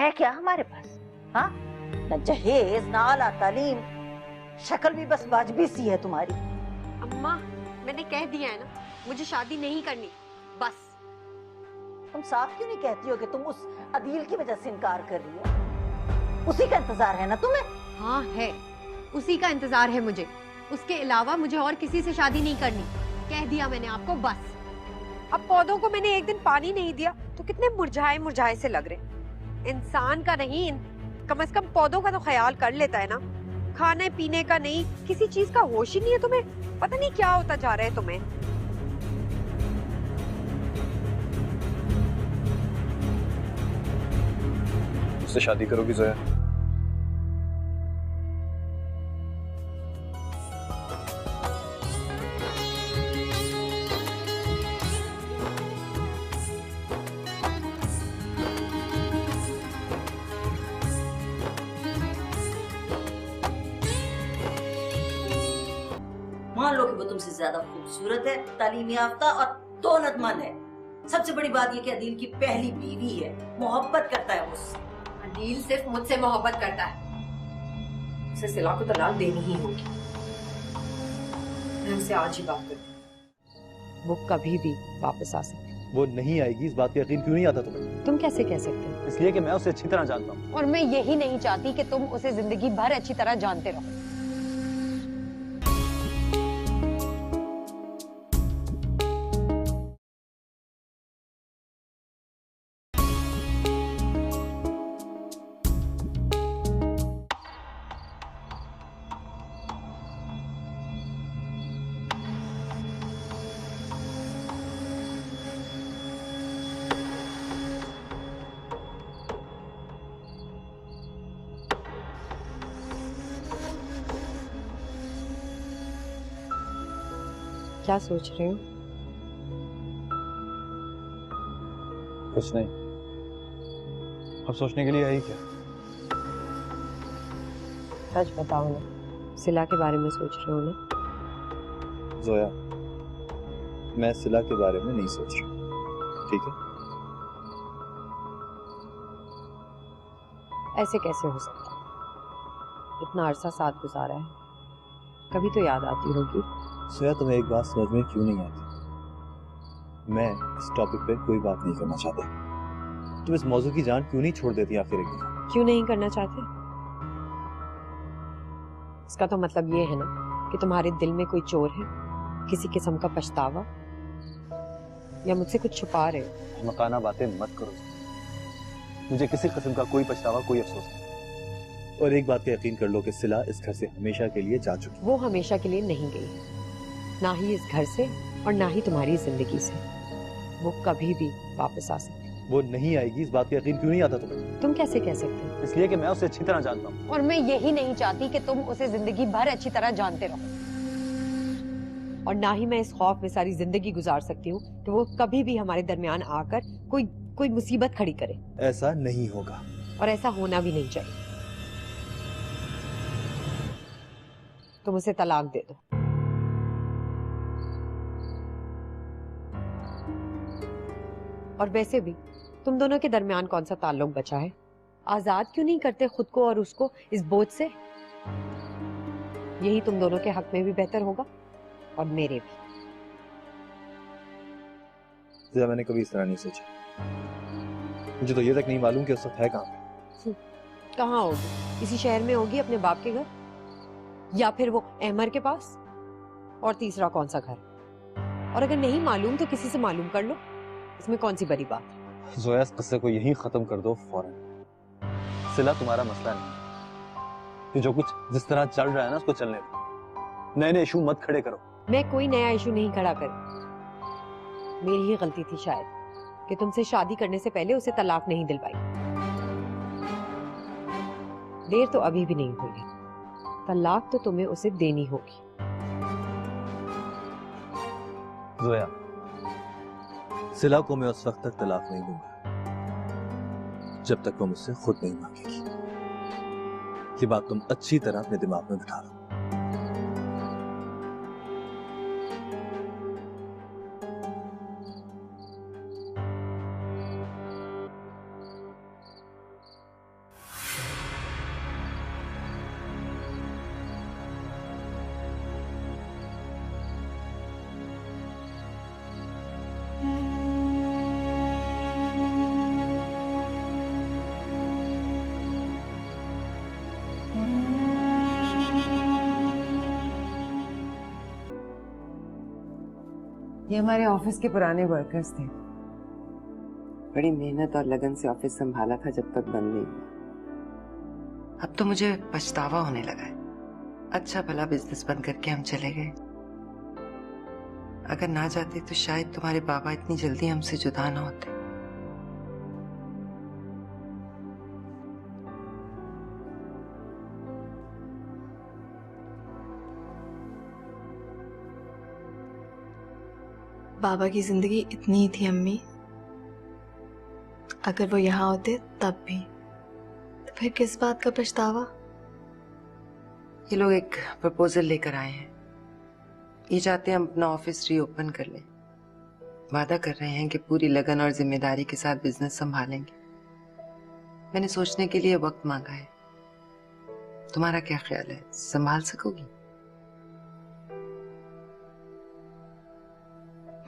है क्या हमारे पास? हाँ, न जहेज न आला तालीम, शक्ल भी बस वाजबी सी है तुम्हारी। अम्मा, मैंने कह दिया है ना, मुझे शादी नहीं करनी, बस। तुम साफ क्यों नहीं कहती हो कि तुम उस अदील की वजह से इनकार कर रही हो? उसी का इंतजार है ना तुम्हें? हाँ है, उसी का इंतजार है मुझे। उसके अलावा मुझे और किसी से शादी नहीं करनी, कह दिया मैंने आपको, बस। अब पौधों को मैंने एक दिन पानी नहीं दिया तो कितने मुरझाए मुरझाए से लग रहे। इंसान का नहीं, कम से कम पौधों का तो ख्याल कर लेता है ना। खाने पीने का नहीं, किसी चीज का होश ही नहीं है तुम्हें। पता नहीं क्या होता जा रहा है तुम्हें। उससे शादी करोगी जोया? मान लो कि वो तुमसे ज्यादा खूबसूरत है, तालीम याफ्ता और दौलतमंद है। सबसे बड़ी बात ये कि अदील की पहली बीवी है, मोहब्बत करता है उससे। अदील सिर्फ मुझसे मोहब्बत करता है, उसे सिला को तलाक देनी ही होगी। मैं उनसे आज ही बात करती हूँ, वो कभी भी वापस आ सकती है। वो नहीं आएगी, इस बात का यकीन क्यों नहीं आता तुम्हें? तुम कैसे कह सकते हो? इसलिए कि मैं उसे अच्छी तरह जानता हूँ। और मैं यही नहीं चाहती कि तुम उसे जिंदगी भर अच्छी तरह जानते रहो। क्या सोच रहे हो? कुछ नहीं। अब सोचने के लिए आई क्या? सच बताओ ना, सिला के बारे में सोच रहे हो ना? जोया, मैं सिला के बारे में नहीं सोच रहा, ठीक है? ऐसे कैसे हो सकता है? इतना अरसा साथ गुजारा है, कभी तो याद आती होगी। जोया, तुम्हें एक बात समझ में क्यों नहीं आती? मैं इस टॉपिक पे कोई बात नहीं करना चाहता। तुम इस मौजू की जान क्यों नहीं छोड़ देती आखिर एक दिन? क्यों नहीं करना चाहते? इसका तो मतलब ये है ना कि तुम्हारे दिल में कोई चोर है, किसी किस्म का पछतावा, या मुझसे कुछ छुपा रहे हो? मकाना बातें मत करो। मुझे किसी किस्म का कोई पछतावा, कोई अफसोस नहीं। और एक बात का यकीन कर लो कि सिला इस घर से हमेशा के लिए जा चुकी। वो हमेशा के लिए नहीं गई, ना ही इस घर से और ना ही तुम्हारी जिंदगी से। वो कभी भी वापस आ सकती है। वो नहीं आएगी, इस बात का यकीन क्यों नहीं आता तुम्हें? तुम कैसे कह सकते हो? इसलिए कि मैं उसे अच्छी तरह जानता हूँ। और मैं यही नहीं चाहती कि तुम उसे जिंदगी भर अच्छी तरह जानते रहो। और ना ही मैं इस खौफ में सारी जिंदगी गुजार सकती हूँ कि वो कभी भी हमारे दरमियान आकर कोई मुसीबत खड़ी करे। ऐसा नहीं होगा, और ऐसा होना भी नहीं चाहिए। तुम उसे तलाक दे दो। और वैसे भी तुम दोनों के दरमियान कौन सा ताल्लुक बचा है? आजाद क्यों नहीं करते खुद को और उसको इस बोझ से? यही तुम दोनों के हक में भी बेहतर होगा और मेरे भी। जरा मैंने कभी इस तरह नहीं सोचा। मुझे तो ये तक नहीं मालूम कि उस वक्त है कहाँ पे। कहाँ होगी? इसी शहर में होगी, अपने बाप के घर, या फिर वो अहमर के पास। और तीसरा कौन सा घर? और अगर नहीं मालूम तो किसी से मालूम कर लो, इसमें कौन सी बड़ी बात है? जोया, इस किस्से को यहीं खत्म कर दो फौरन। सिला तुम्हारा मसला नहीं। ये जो कुछ जिस तरह चल रहा है ना, उसको चलने दो। नए नए इशू मत खड़े करो। मैं कोई नया इशू नहीं खड़ा कर, मेरी ही गलती थी शायद कि तुमसे शादी करने से पहले उसे तलाक नहीं दिलवाई। देर तो अभी भी नहीं हुई, तलाक तो तुम्हें उसे देनी होगी। जोया, सिला को मैं उस वक्त तक तलाक नहीं दूंगा जब तक वो मुझसे खुद नहीं मांगेगी। ये बात तुम अच्छी तरह अपने दिमाग में बिठा लो। ये हमारे ऑफिस के पुराने वर्कर्स थे। बड़ी मेहनत और लगन से ऑफिस संभाला था जब तक बंद नहीं हुआ। अब तो मुझे पछतावा होने लगा है। अच्छा भला बिजनेस बंद करके हम चले गए। अगर ना जाते तो शायद तुम्हारे बाबा इतनी जल्दी हमसे जुदा ना होते। बाबा की जिंदगी इतनी ही थी अम्मी। अगर वो यहाँ होते तब भी, तो फिर किस बात का पछतावा। ये लोग एक प्रपोजल लेकर आए हैं। ये चाहते हैं हम अपना ऑफिस रीओपन कर लें। वादा कर रहे हैं कि पूरी लगन और जिम्मेदारी के साथ बिजनेस संभालेंगे। मैंने सोचने के लिए वक्त मांगा है। तुम्हारा क्या ख्याल है, संभाल सकोगी?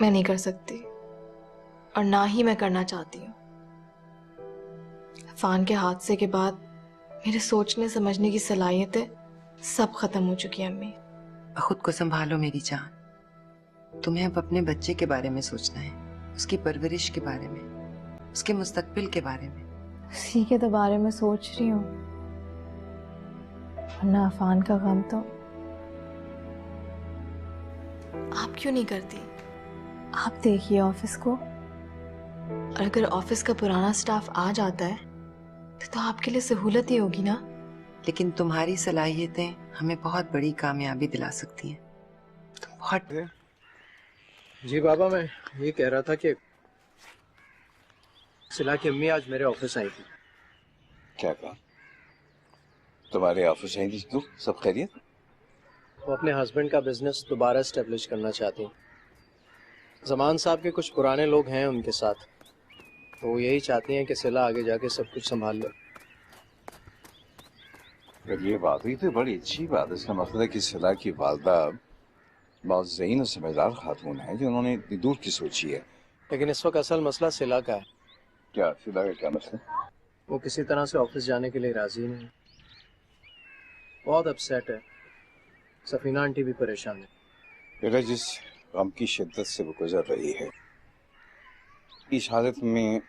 मैं नहीं कर सकती और ना ही मैं करना चाहती हूँ। अफान के हादसे के बाद मेरे सोचने समझने की सलाहियतें सब खत्म हो चुकी है अम्मी। खुद को संभालो मेरी जान। तुम्हें अब अपने बच्चे के बारे में सोचना है, उसकी परवरिश के बारे में, उसके मुस्तकबिल के बारे में। उसी के तो बारे में सोच रही हूँ, वरना अफान का गम तो। आप क्यों नहीं करती? आप देखिए ऑफिस को, और अगर ऑफिस का पुराना स्टाफ आ जाता है तो आपके लिए सहूलत ही होगी ना। लेकिन तुम्हारी सलाहियतें हमें बहुत बड़ी कामयाबी दिला सकती हैं। तुम बहुत। जी बाबा, मैं ये कह रहा था कि सिला की अम्मी आज मेरे ऑफिस आई थी। क्या कहा? तुम्हारे ऑफिस आई थी तो सब खैरियत? वो अपने हस्बैंड का बिजनेस दोबारा एस्टेब्लिश करना चाहती हैं। जमान साहब के कुछ पुराने लोग हैं उनके साथ, तो वो यही चाहती हैं कि सिला आगे जाके सब कुछ संभाल ले। अगर ये बात हुई तो बड़ी अच्छी बात है। इसका मतलब है कि सिला की वालदा बहुत ज़हीन और समझदार खातून है जो उन्होंने इतनी दूर की सोची है। लेकिन इस वक्त असल मसला सिला का है। क्या सिला का क्या मसला? वो किसी तरह से ऑफिस जाने के लिए राजी नहीं, बहुत अपसेट है। सफीना आंटी भी परेशान है। बेटा, जिस गम की शिद्दत से वो गुजर रही है, इस हालत में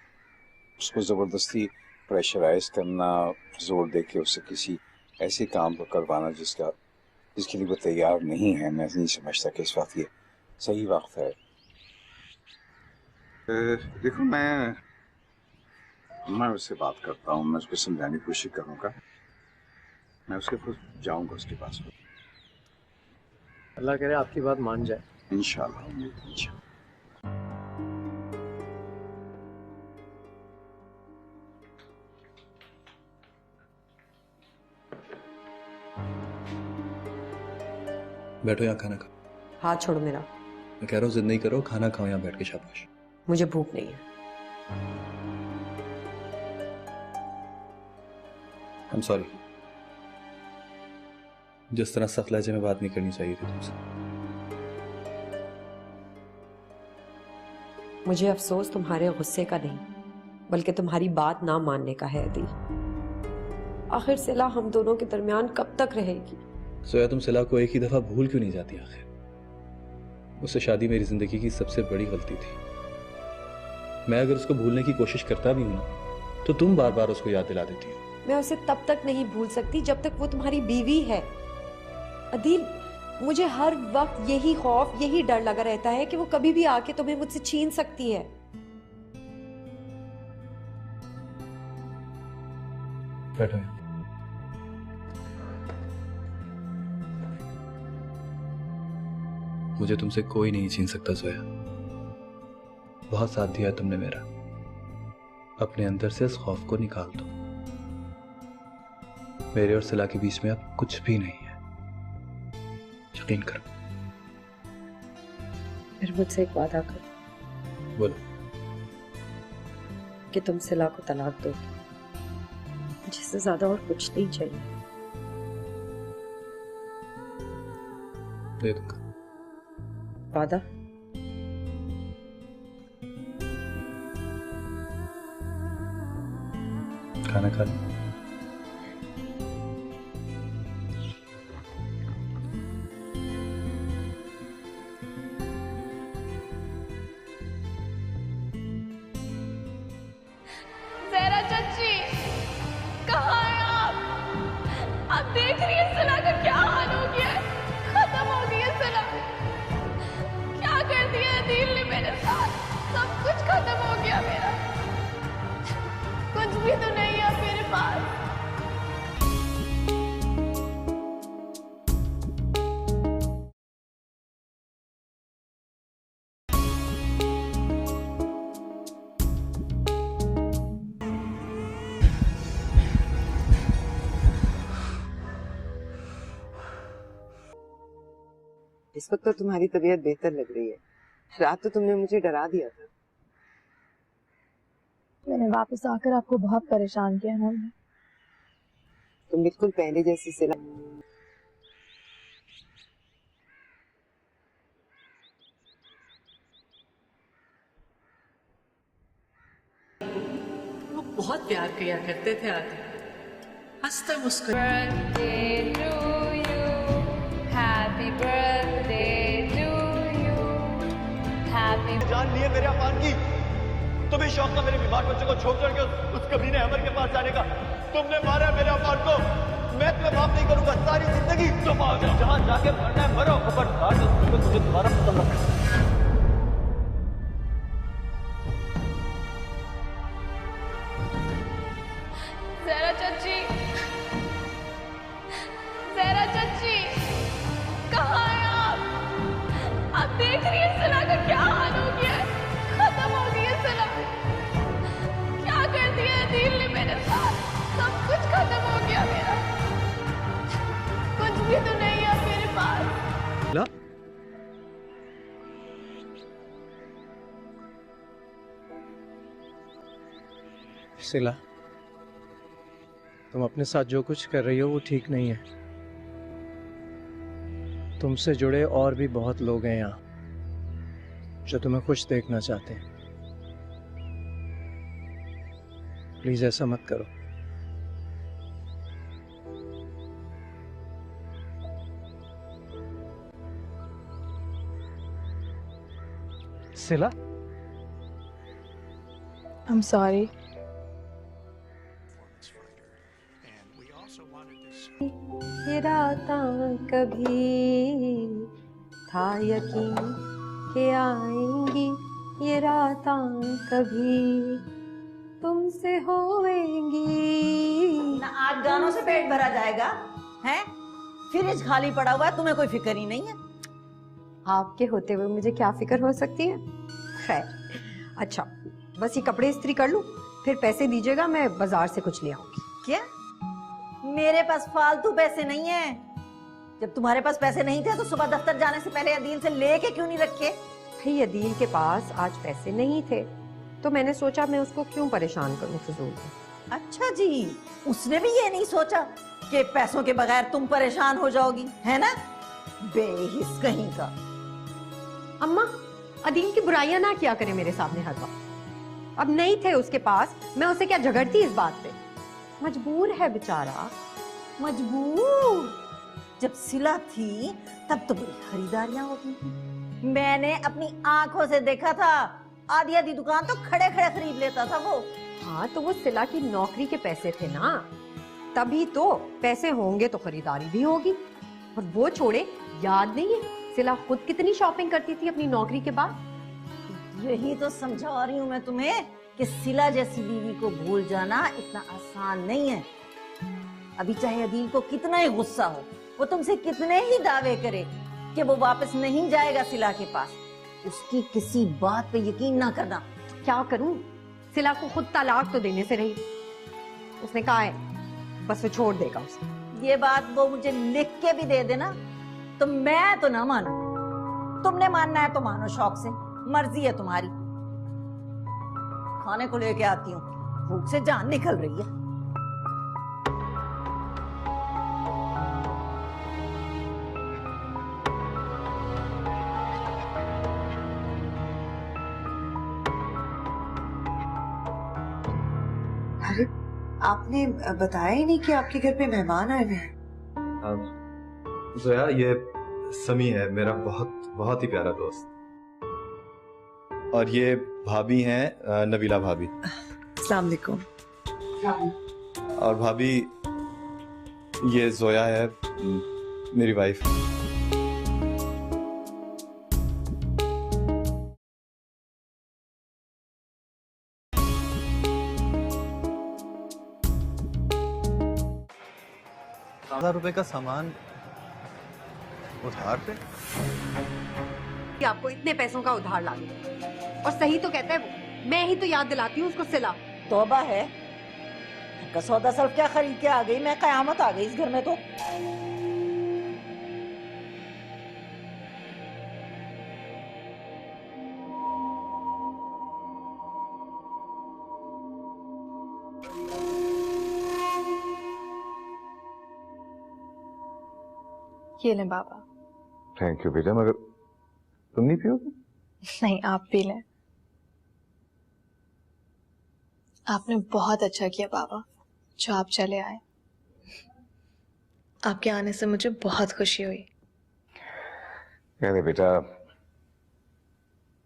उसको ज़बरदस्ती प्रेशराइज करना, जोर दे के उससे किसी ऐसे काम को करवाना जिसके लिए वो तैयार नहीं है, मैं नहीं समझता कि इस वक्त ये सही वक्त है। देखो, मैं उससे बात करता हूँ, मैं उसको समझाने की कोशिश करूँगा। मैं उसके खुद जाऊँगा उसके पास। अल्लाह करे आपकी बात मान जाए। इंशाल्लाह, इंशाल्लाह। बैठो यहाँ खाना खाओ। हाथ छोड़ो मेरा। मैं कह रहा हूँ जिद नहीं करो, खाना खाओ यहाँ बैठ के। शाबाश। मुझे भूख नहीं है। I am sorry. जिस तरह सख्त लहजे में बात नहीं करनी चाहिए थी तुमसे। मुझे अफसोस तुम्हारे गुस्से का नहीं, बल्कि तुम्हारी बात ना मानने का है अदील। आखिर सिला हम दोनों के दरमियान कब तक रहेगी? सोया, तुम सिला को एक ही दफा भूल क्यों नहीं जाती? आखिर उससे शादी मेरी जिंदगी की सबसे बड़ी गलती थी। मैं अगर उसको भूलने की कोशिश करता भी हूं ना, तो तुम बार बार उसको याद दिला देती हो। मैं उसे तब तक नहीं भूल सकती जब तक वो तुम्हारी बीवी है अदील। मुझे हर वक्त यही खौफ, यही डर लगा रहता है कि वो कभी भी आके तुम्हें मुझसे छीन सकती है। बैठो। मुझे तुमसे कोई नहीं छीन सकता जोया। बहुत साथ दिया तुमने मेरा। अपने अंदर से इस खौफ को निकाल दो। मेरे और सिला के बीच में अब कुछ भी नहीं है, यकीन करो। फिर मुझसे एक वादा करो। बोलो। कि तुम सिला को तलाक दोगे। जिससे ज्यादा और कुछ नहीं चाहिए। दे दूंगा। वादा? खाना खा लो। पास। इस वक्त तो तुम्हारी तबीयत बेहतर लग रही है। रात तो तुमने मुझे डरा दिया था। मैंने वापस आकर आपको बहुत परेशान किया ना। तुम बिल्कुल पहले जैसी सिला। वो बहुत प्यार किया करते थे आदि, हंसते मुस्कुराते। जान लिए मेरे अफान की। तुम्हें शौक था मेरे बीमार बच्चे को छोड़ छोड़ के उस कमीने अमर के पास जाने का। तुमने मारा मेरे अफान को। मैं तुम्हें माफ नहीं करूंगा सारी जिंदगी। तुम आओ जहां जाके मरना है मरो, खबरदार मुझे दोबारा पसंद रखना। ज़हरा चाची, ज़हरा चाची, कहाँ हैं आप? आप देख रही हैं सना का क्या हाल हो गया है? खत्म हो गई है सना। क्या कर दिया अदील ने मेरे साथ? सब कुछ खत्म हो गया मेरा। कुछ भी तो नहीं है अब मेरे पास। ला? सिला, तुम अपने साथ जो कुछ कर रही हो वो ठीक नहीं है। तुमसे जुड़े और भी बहुत लोग हैं यहाँ जो तुम्हें खुश देखना चाहते हैं। प्लीज ऐसा मत करो। सिला, I'm sorry. ये रातां कभी था यकीन के आएंगी, ये रातां कभी तुमसे होएंगी। ना आज गानों से पेट भरा जाएगा हैं? फ्रिज खाली पड़ा हुआ है, तुम्हें कोई फिक्र ही नहीं है। आपके होते हुए मुझे क्या फिक्र हो सकती है? खैर, अच्छा बस ये कपड़े इस्त्री कर लूं, फिर पैसे दीजिएगा, मैं बाजार से कुछ ले आऊंगी। क्या? मेरे पास फालतू पैसे नहीं है। जब तुम्हारे पास पैसे नहीं थे तो सुबह दफ्तर जाने से पहले अदील से लेके क्यों नहीं रखे? भाई अदील के पास आज पैसे नहीं थे तो मैंने सोचा मैं उसको क्यों परेशान करूं फिजूल में। अच्छा जी, उसने भी ये नहीं सोचा कि पैसों के बगैर तुम परेशान हो जाओगी, है ना? बेहिस कहीं का। अम्मा, अदील की बुराइयां ना किया करे मेरे सामने हर वक्त। अब नहीं थे उसके पास, मैं उसे क्या झगड़ती इस बात पे? मजबूर है बेचारा। मजबूर? जब सिला थी तब तो बड़ी खरीदारियां होती थी। मैंने अपनी आंखों से देखा था, आधी आधी दुकान तो खड़े खड़े खरीद लेता था वो। हाँ तो वो सिला की नौकरी के पैसे थे ना, तभी तो। पैसे होंगे तो खरीदारी भी होगी। और वो छोड़े, याद नहीं है सिला खुद कितनी शॉपिंग करती थी अपनी नौकरी के बाद? यही तो समझा रही हूँ मैं तुम्हें कि सिला जैसी बीवी को भूल जाना इतना आसान नहीं है। अभी चाहे अदील को कितना ही गुस्सा हो, वो तुमसे कितने ही दावे करे कि वो वापस नहीं जाएगा सिला के पास, उसकी किसी बात पे यकीन ना करना। तो क्या करूं? सिला को खुद तलाक तो देने से रही। उसने कहा है बस वो छोड़ देगा उसे। ये बात वो मुझे लिख के भी दे देना तो मैं तो ना मानू। तुमने मानना है तो मानो, शौक से, मर्जी है तुम्हारी। खाने को लेके आती हूँ, भूख से जान निकल रही है। अरे आपने बताया ही नहीं कि आपके घर पे मेहमान आए हुए हैं। जोया, ये समी है, मेरा बहुत बहुत ही प्यारा दोस्त। और ये भाभी हैं, नबीला भाभी। अस्सलाम वालेकुम। और भाभी, ये जोया है, मेरी वाइफ। ₹1000 का सामान उधार पे? कि आपको इतने पैसों का उधार ला दूं। और सही तो कहता है वो, मैं ही तो याद दिलाती हूँ उसको सिला। तौबा है, का सौदा सल्फ क्या खरीद के आ गई मैं, कयामत आ गई इस घर में तो। ये लें बाबा। थैंक यू बेटा, मगर तुम नहीं पियोगे? नहीं, आप पी लें। आपने बहुत अच्छा किया बाबा जो आप चले आए। आपके आने से मुझे बहुत खुशी हुई। अरे बेटा,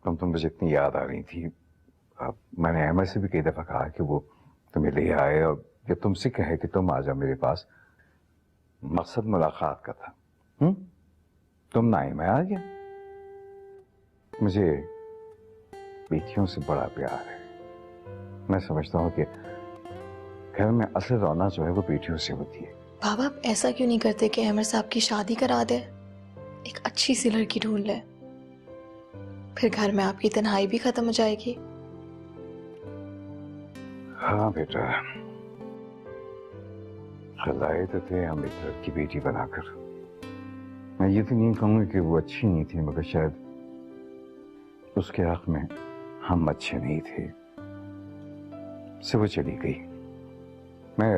तुम मुझे इतनी याद आ रही थी। अब मैंने अहमद से भी कई दफा कहा कि वो तुम्हें ले आए, और ये तुमसे कहे कि तुम आ जाओ मेरे पास। मकसद मुलाकात का था। तुम ना आई, मैं आ गया। मुझे बेटियों से बड़ा प्यार है। मैं समझता हूँ कि घर में असल रौनक जो है वो बेटियों से होती है। बाबा आप ऐसा क्यों नहीं करते कि अमर साहब की शादी करा दे, एक अच्छी सी लड़की ढूंढ ले, फिर घर में आपकी तन्हाई भी खत्म हो जाएगी। हाँ बेटा, खिलाए तो थे हम एक लड़की बेटी बनाकर। मैं ये तो नहीं कहूँगा कि वो अच्छी नहीं थी, मगर शायद उसके हक में हम अच्छे नहीं थे, से वो चली गई। मैं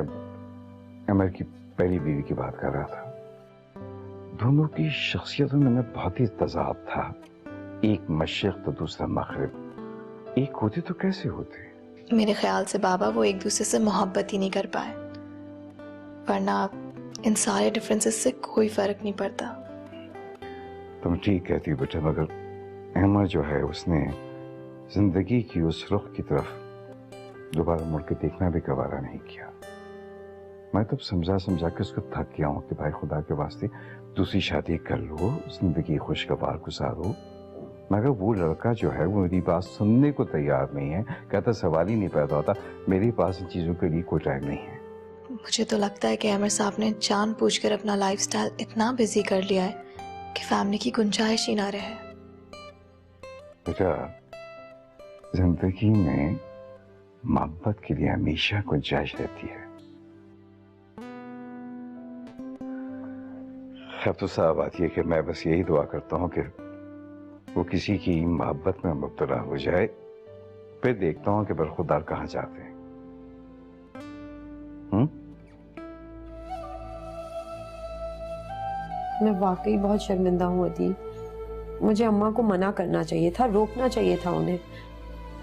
अमर की पहली बीवी की बात कर रहा था। दोनों की शख्सियतों में बहुत ही तजाद था। एक मशरिक तो दूसरा मगरिब। एक होते तो कैसे होते? मेरे ख्याल से बाबा वो एक दूसरे से मोहब्बत ही नहीं कर पाए, वरना इन सारे डिफरेंसेस से कोई फर्क नहीं पड़ता। तुम ठीक कहती हो बेटा, मगर अहमद जो है उसने जिंदगी की उस रुख की तरफ दोबारा मुड़ के देखना भी गवारा नहीं किया। मैं तो समझा के उसको थक गया हूँ कि भाई खुदा के वास्ते दूसरी शादी कर लो, जिंदगी खुशगवार गुजारो। मगर वो लड़का जो है वो मेरी बात सुनने को तैयार नहीं है। कहता सवाल ही नहीं पैदा होता, मेरे पास इन चीजों के लिए कोई टाइम नहीं है। मुझे तो लगता है कि अमर साहब ने जानबूझकर अपना लाइफस्टाइल इतना बिजी कर लिया है कि फैमिली की गुंजाइश ही ना रहे। बेटा, जिंदगी में मोहब्बत के लिए हमेशा गुंजाइश रहती है। खैर तो साहब बात यह कि मैं बस यही दुआ करता हूँ कि वो किसी की मोहब्बत में मुब्तला हो जाए, फिर देखता हूँ कि बरखुदार कहाँ जाते हैं। मैं वाकई बहुत शर्मिंदा हूँ अदी। मुझे अम्मा को मना करना चाहिए था, रोकना चाहिए था उन्हें,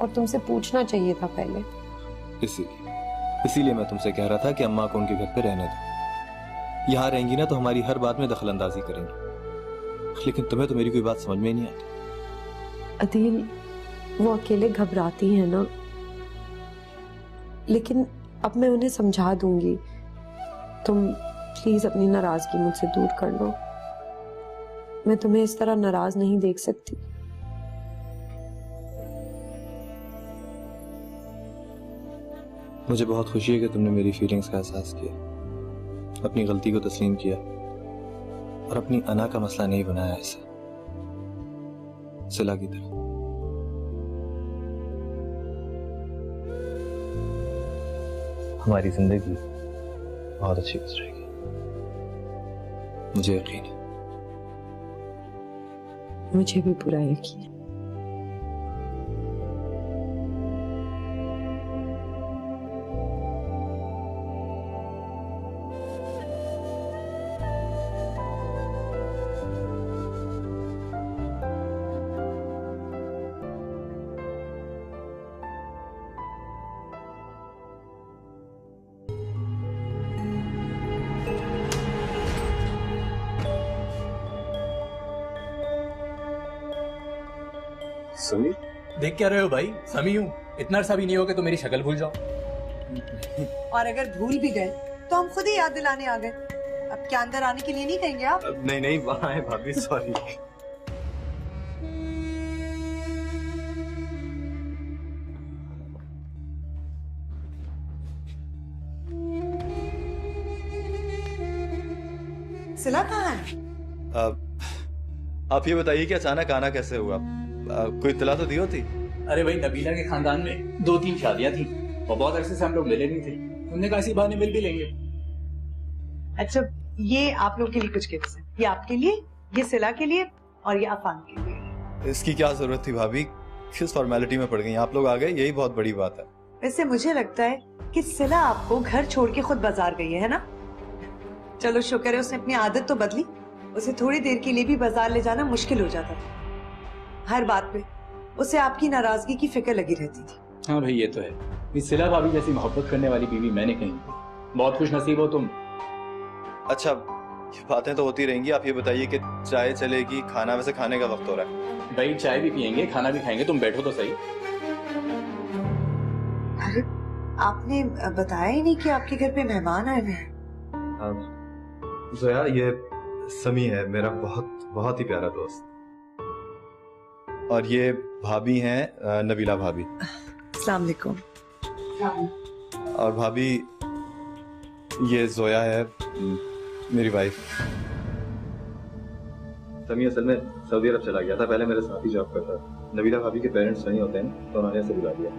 और तुमसे पूछना चाहिए था पहले। इसीलिए मैं तुमसे कह रहा था कि अम्मा को उनके घर पे रहने दो। यहाँ रहेंगी ना तो हमारी हर बात में दखल अंदाजी करेंगी, लेकिन तुम्हें तो मेरी कोई बात समझ में नहीं आती। अदील, वो अकेले घबराती हैं ना, लेकिन अब मैं उन्हें समझा दूंगी। तुम प्लीज अपनी नाराजगी मुझसे दूर कर लो। मैं तुम्हें इस तरह नाराज नहीं देख सकती। मुझे बहुत खुशी है कि तुमने मेरी फीलिंग्स का एहसास किया, अपनी गलती को तस्लीम किया और अपनी अना का मसला नहीं बनाया इसे, सिला की तरह। हमारी जिंदगी बहुत अच्छी गुजरेगी, मुझे यकीन है। मुझे भी पूरा यकीन है। समी, देख क्या रहे हो भाई? समी हूँ। इतना अरसा भी नहीं हो कि तो मेरी शक्ल भूल जाओ। और अगर भूल भी गए तो हम खुद ही याद दिलाने आ गए। अब क्या अंदर आने के लिए नहीं कहेंगे आप? नहीं वहाँ है भाभी, सॉरी। सिला कहाँ है? आप ये बताइए कि अचानक आना कैसे हुआ? कोई इत्तला तो दी होती? अरे भाई, नबीला के खानदान में 2-3 शादियां थी और बहुत अरसे से हम लोग मिले नहीं थे। उन्होंने कहा इसी बहाने मिल भी लेंगे। अच्छा, ये आप लोग के लिए कुछ गिफ्ट है, ये आपके लिए, ये सिला के लिए और ये अफान के लिए। इसकी क्या जरूरत थी भाभी? किस फॉर्मेलिटी में पड़ गई? आप लोग आ गए, यही बहुत बड़ी बात है। वैसे मुझे लगता है कि सिला आपको घर छोड़ के खुद बाजार गई है ना? चलो शुक्र है उसने अपनी आदत तो बदली। उसे थोड़ी देर के लिए भी बाजार ले जाना मुश्किल हो जाता था। हर बात पे उसे आपकी नाराजगी की फिक्र लगी रहती थी। हाँ भाई, ये तो है। इस सिला भाभी जैसी मोहब्बत करने वाली बीवी मैंने कहीं नहीं। बहुत खुश नसीब हो तुम। अच्छा, ये बातें तो होती रहेंगी। आप ये बताइए कि चाय चलेगी, खाना वैसे खाने का वक्त हो रहा है। भाई चाय भी पियेंगे, खाना भी खाएंगे, तुम बैठो तो सही। अरे आपने बताया ही नहीं कि आपके घर पे मेहमान आए हुए हैं। जोया, ये समी है, मेरा बहुत ही प्यारा दोस्त। और ये भाभी हैं नबीला भाभी। अस्सलाम वालेकुम। और भाभी, ये जोया है मेरी वाइफ। समी असल में सऊदी अरब चला गया था, पहले मेरे साथ ही जॉब करता था। नबीला भाभी के पेरेंट्स वहीं होते हैं तो उन्होंने ऐसे बुला दिया।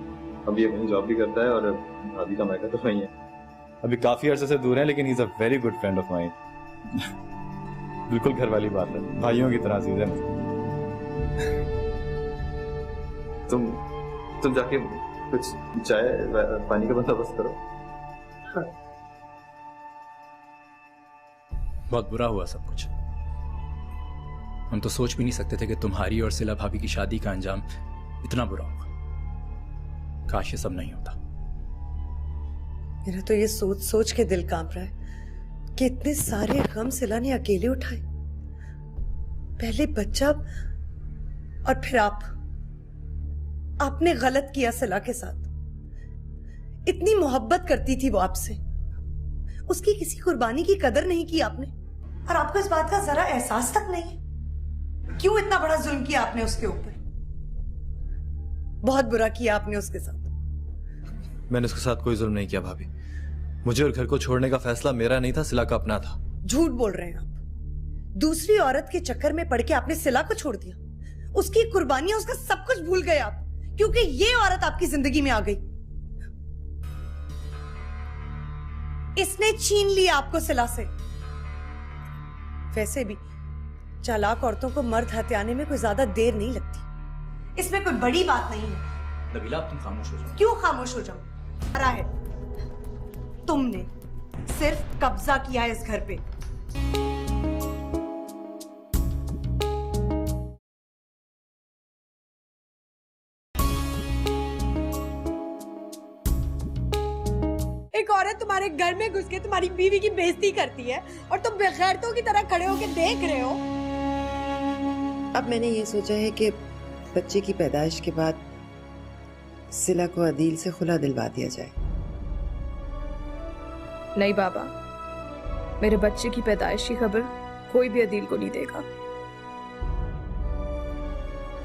अब ये वहीं जॉब भी करता है और भाभी का मायका तो वहीं है। अभी काफी अरसे से दूर है, लेकिन he is a very good friend of mine. बिल्कुल घर वाली बात है, भाइयों की तरह चीज है। तुम जाके कुछ चाय पानी का बंदोबस्त करो। बहुत बुरा हुआ सब कुछ। हम तो सोच भी नहीं सकते थे कि तुम्हारी और सिला भाभी की शादी का अंजाम इतना बुरा होगा। काश ये सब नहीं होता। मेरा तो ये सोच सोच के दिल कांप रहा है कि इतने सारे गम सिला ने अकेले उठाए। पहले बच्चा और फिर आपने गलत किया सिला के साथ। इतनी मोहब्बत करती थी वो आपसे, उसकी किसी कुर्बानी की कदर नहीं की आपने, और आपको इस बात का जरा एहसास तक नहीं है। क्यों इतना बड़ा जुल्म किया आपने उसके ऊपर? बहुत बुरा किया आपने उसके साथ। मैंने उसके साथ कोई जुल्म नहीं किया भाभी। मुझे और घर को छोड़ने का फैसला मेरा नहीं था, सिला का अपना था। झूठ बोल रहे हैं आप। दूसरी औरत के चक्कर में पड़ के आपने सिला को छोड़ दिया, उसकी कुर्बानियां, उसका सब कुछ भूल गए आप, क्योंकि ये औरत आपकी जिंदगी में आ गई। इसने छीन लिया आपको सिला से। वैसे भी चालाक औरतों को मर्द हत्याने में कोई ज्यादा देर नहीं लगती। इसमें कोई बड़ी बात नहीं है। नबीला, तुम खामोश हो जाओ। क्यों खामोश हो जाऊं? हरा है, तुमने सिर्फ कब्जा किया है इस घर पे। एक औरत तुम्हारे घर में घुस के तुम्हारी बीवी की बेइज्जती करती है और तुम बेगैरतों की तरह खड़े होकर देख रहे हो। अब मैंने ये सोचा है कि बच्चे की पैदाइश के बाद सिला को अदील से खुला दिलवा दिया जाए। नहीं बाबा, मेरे बच्चे की पैदाइश की खबर कोई भी अदील को नहीं देगा,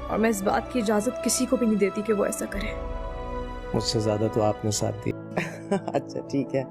और मैं इस बात की इजाजत किसी को भी नहीं देती कि वो ऐसा करे। मुझसे ज्यादा तो आपने साथ दिया। अच्छा ठीक है।